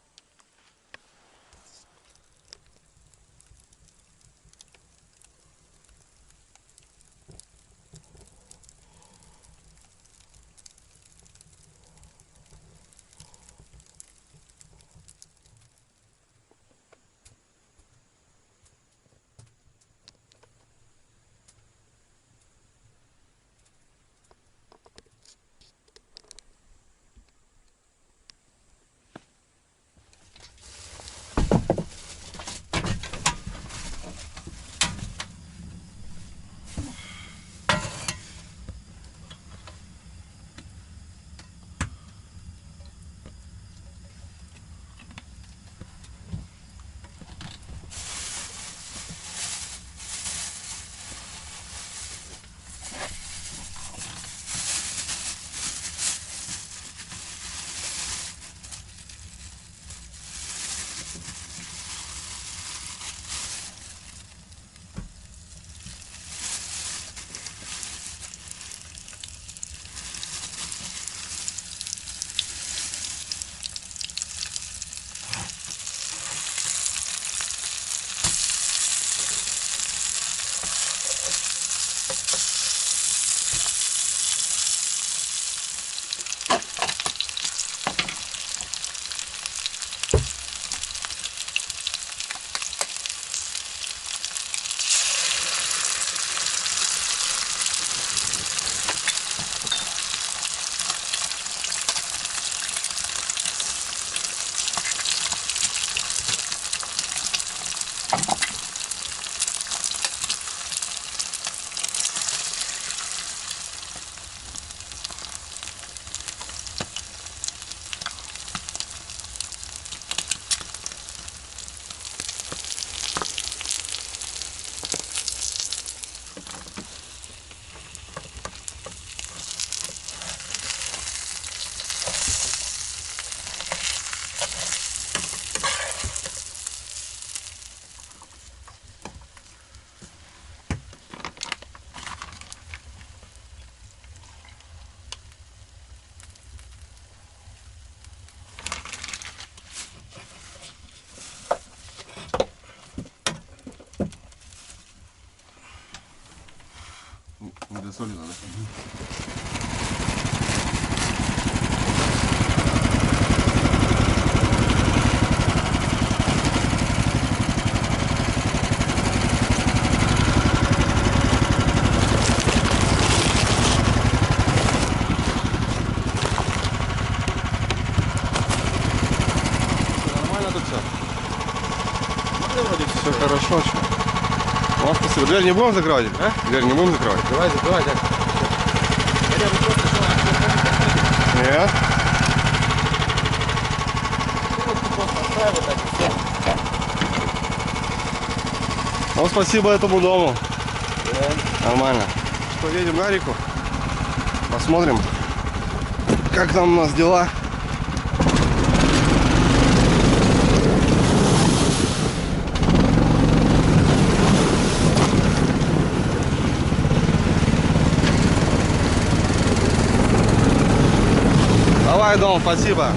Солено, да? Нормально тут все? Все хорошо, что? Ну, спасибо. Дверь не будем закрывать? А? Дверь не будем закрывать? Давай, закрывай, так. Нет? Ну, спасибо этому дому. Нормально. Что, едем на реку? Посмотрим, как там у нас дела. Давай, дом, спасибо.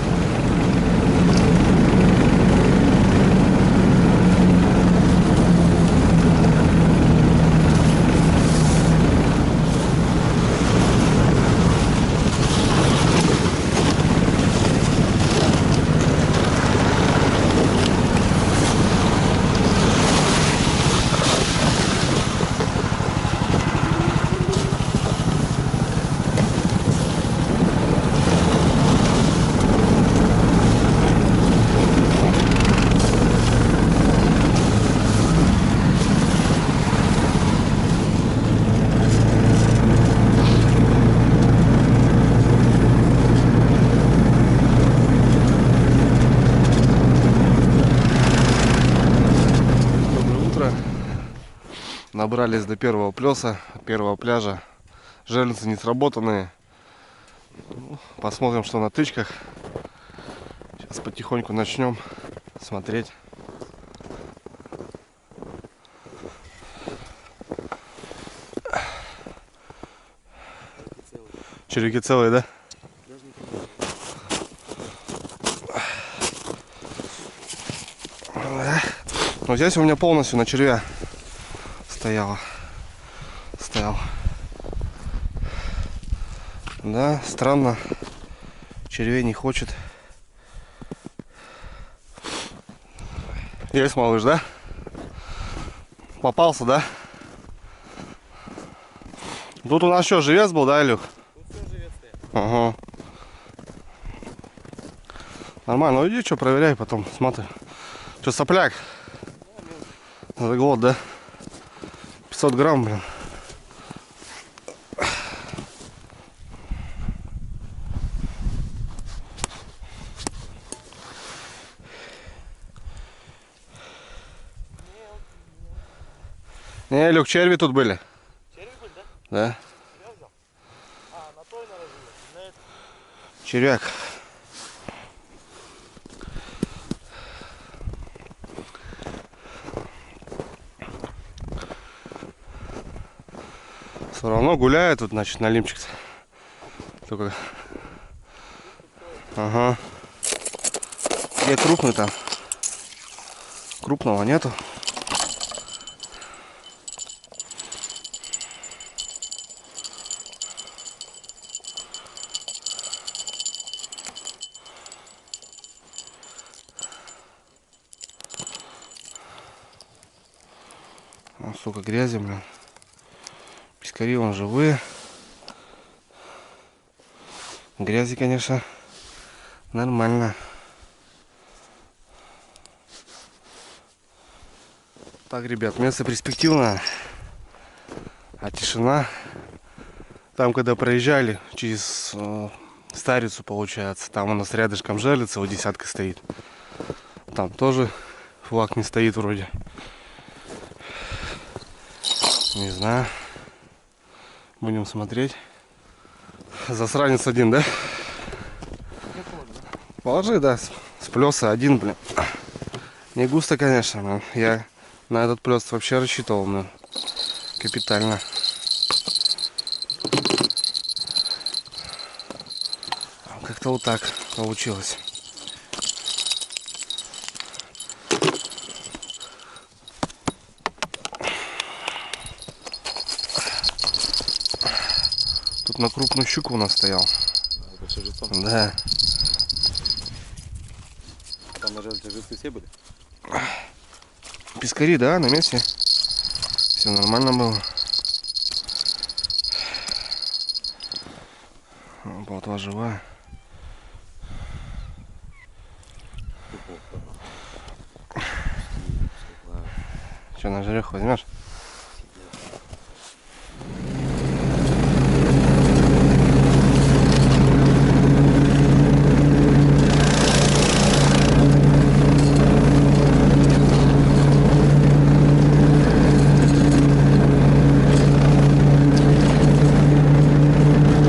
Набрались до первого плеса, первого пляжа. Жерлицы не сработанные. Ну, посмотрим, что на тычках. Сейчас потихоньку начнем смотреть. Червяки целые, да? Но здесь у меня полностью на червя стоял. Да, странно. Червей не хочет. Есть, малыш, да? Попался, да? Тут у нас что, живец был, да, Илюх? Тут все живет стоит. Ага. Нормально, ну иди, что, проверяй потом, смотри. Что, сопляк? Заглот, да? 500 грамм, блин. Не, Илюх, черви тут были. Черви были, да? Да. Я взял. А, на той наразил. На этой. Червяк. Все равно гуляет тут, значит, налимчик. Только... Ага. Где крупный там? Крупного нету. А, сука, грязи, блин. Пескари вон живые. Грязи, конечно, нормально. Так, ребят, место перспективное. А тишина. Там, когда проезжали через Старицу, получается, там у нас рядышком Жерлица, вот десятка стоит. Там тоже флаг не стоит вроде. Не знаю. Будем смотреть. Засранец один, да? Положи, да. С плеса один, блин. Не густо, конечно, но я на этот плес вообще рассчитывал, блин. Капитально. Как-то вот так получилось. на крупную щуку у нас стоял. Большим живцом. Да. Там на живцы все были? Пескари, да, на месте. Все нормально было. Плотва живая. Что, на жерех возьмешь?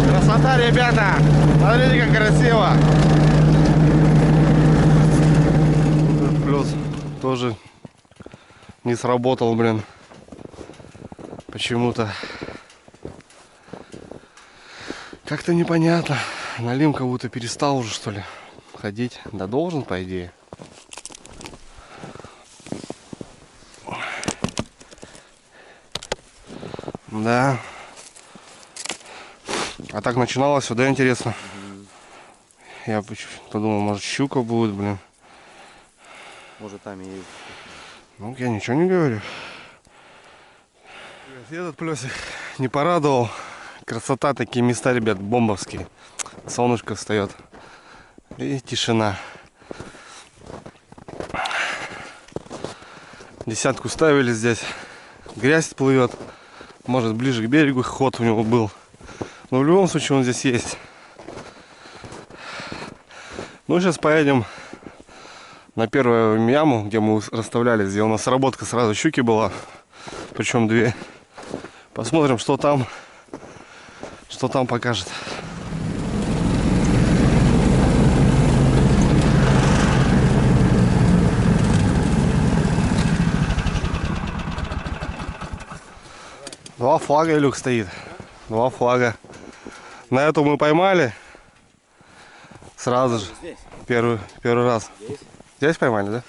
Красота, ребята! Смотрите, как красиво! Плюс тоже не сработал, блин. Почему-то. Как-то непонятно. Налим как будто перестал уже, что ли, ходить. Да должен, по идее. Да. А так начиналось сюда, интересно. Я подумал, может, щука будет, блин. Может, там и есть. Ну, я ничего не говорю. И этот плесик не порадовал. Красота, такие места, ребят, бомбовские. Солнышко встает. И тишина. Десятку ставили здесь. Грязь плывет. Может, ближе к берегу ход у него был. Но в любом случае он здесь есть. Ну, сейчас поедем на первую яму, где мы расставлялись, где у нас сработка сразу щуки была. Причем 2. Посмотрим, что там покажет. Два флага, Илюх, стоит. Два флага. На эту мы поймали. Сразу же. Здесь. Первый раз. Здесь поймали, да?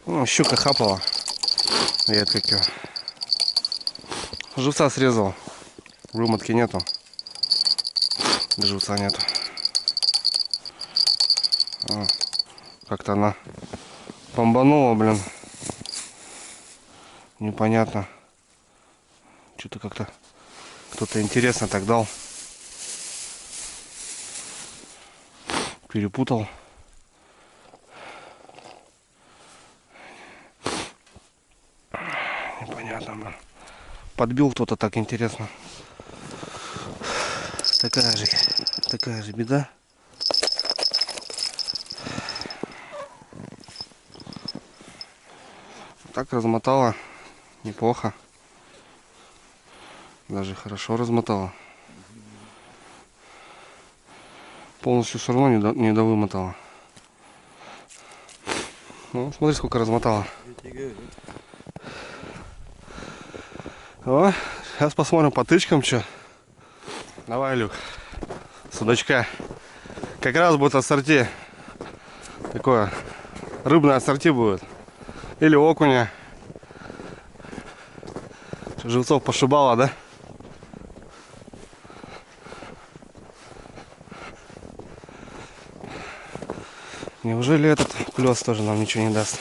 Ну, щука хапала. Вет как его. Живца срезал. Вымотки нету. Живца нету. Как-то она бомбанула, блин. Непонятно. Что-то как-то кто-то интересно так дал. Перепутал. Непонятно, блин. Подбил кто-то так интересно. Такая же беда. Так размотала. Неплохо. Даже хорошо размотала. Полностью все равно не довымотала. Ну, смотри, сколько размотала. О, сейчас посмотрим по тычкам, что. Давай, Люк. Судачка. Как раз будет ассорти. Такое рыбное ассорти будет. Или окуня. Живцов пошибала, да? Неужели этот плес тоже нам ничего не даст?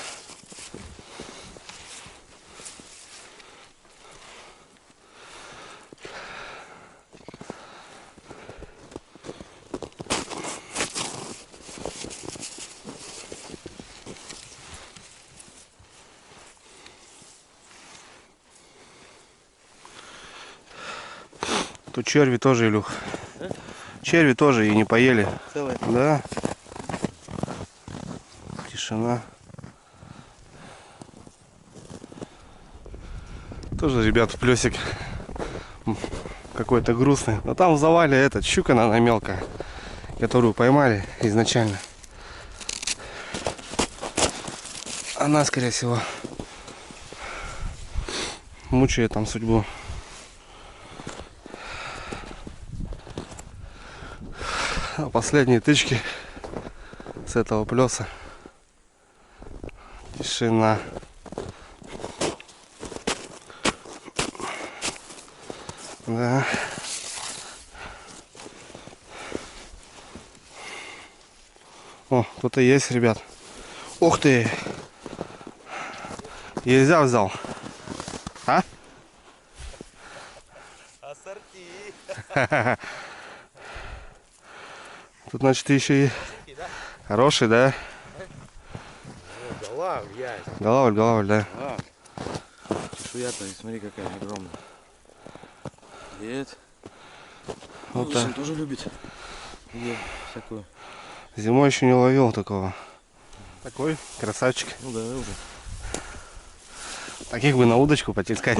Тут черви тоже, Илюх. Черви тоже и не поели. Целые? Да. Тишина. Тоже, ребят, плесик какой-то грустный. Но там в завале этот щука, она мелкая, которую поймали изначально. Она, скорее всего, мучает там судьбу. А последние тычки с этого плеса. Тишина. Да. О, кто-то есть, ребят. Ух ты! Езя взял. А? Ассорти. Тут, значит, еще и хороший, да? Голавль, ясь. Голавль, да. Чешуя-то, смотри, какая огромная. Привет. Вот Ну, так. он тоже любит ее всякую. Зимой еще не ловил такого. Такой красавчик. Ну да, уже. Таких бы на удочку потискать.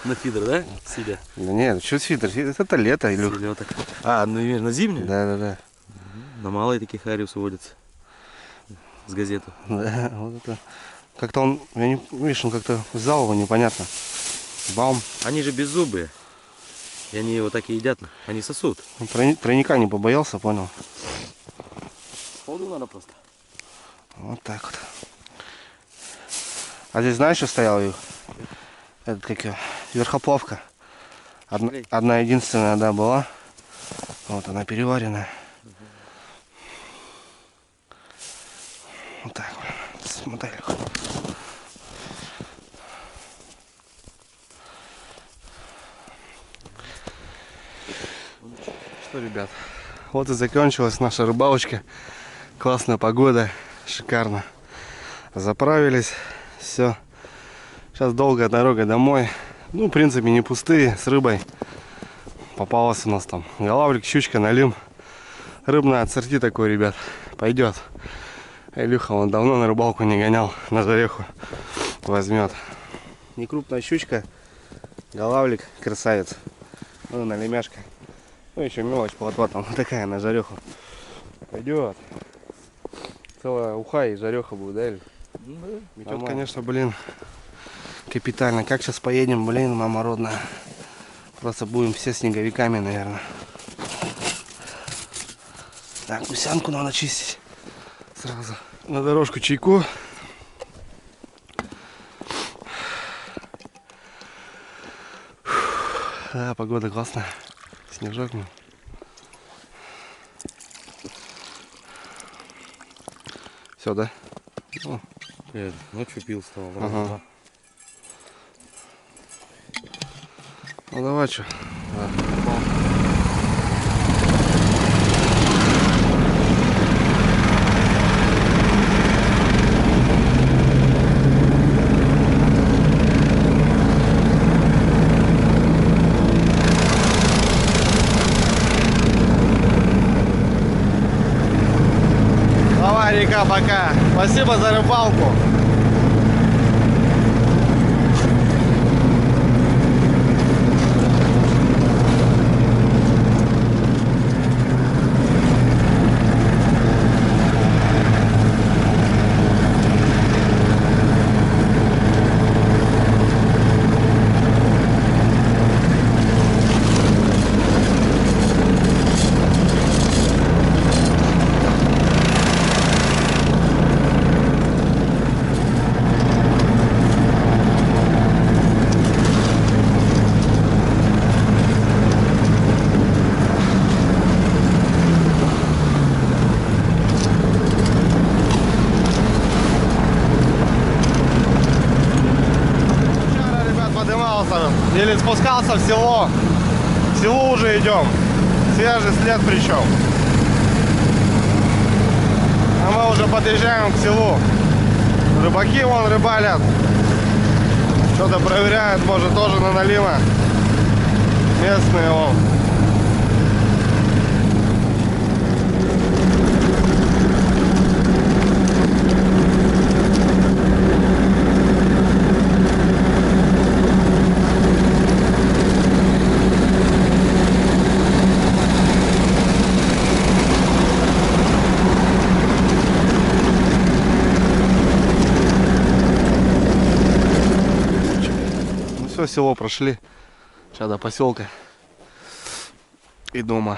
На фидер, да? Сидя. Да нет, что фидер? Это лето, Илюх. Селёдок. А, ну на зимнюю? Да. На малые такие хариусы водятся. С газеты. Да, вот это. Как-то он, я не, видишь, он как-то взял его непонятно. Баум. Они же беззубые. И они его так и едят. Они сосут. Он тройника не побоялся, понял. Ходу надо просто. Вот так вот. А здесь знаешь, что стоял их? Это как её, верхоплавка. Одна единственная, да, была. Вот она переваренная. Вот так вот. Смотри, Илюха. Что, ребят, вот и закончилась наша рыбалочка. Классная погода, шикарно. Заправились, все. Сейчас долгая дорога домой. Ну, в принципе, не пустые, с рыбой. Попалась у нас там голавлик, щучка, налим. Рыбное ассорти такой, ребят, пойдет. Илюха, он давно на рыбалку не гонял, на жареху возьмет. Не крупная щучка, голавлик, красавец. Ну, на лемяшка. Ну, еще мелочь плотва там такая на жареху. Пойдет. Целая уха и жареха будет, да, Иль? Метет, конечно, блин, капитально. Как сейчас поедем, блин, мама родная. Просто будем все снеговиками, наверное. Так, гусянку надо чистить сразу. На дорожку чайку. Да, погода классная. Снежок. Все, да? Ну, Ночью пил, стал. ага. Ну давай, что? Давай, река, пока. Спасибо за рыбалку. Еле спускался в село. В село уже идем. Свежий след причем. А мы уже подъезжаем к селу. Рыбаки вон рыбалят. Что-то проверяют, может тоже на налима. Местные вон. Все село прошли. Сейчас до поселка и дома.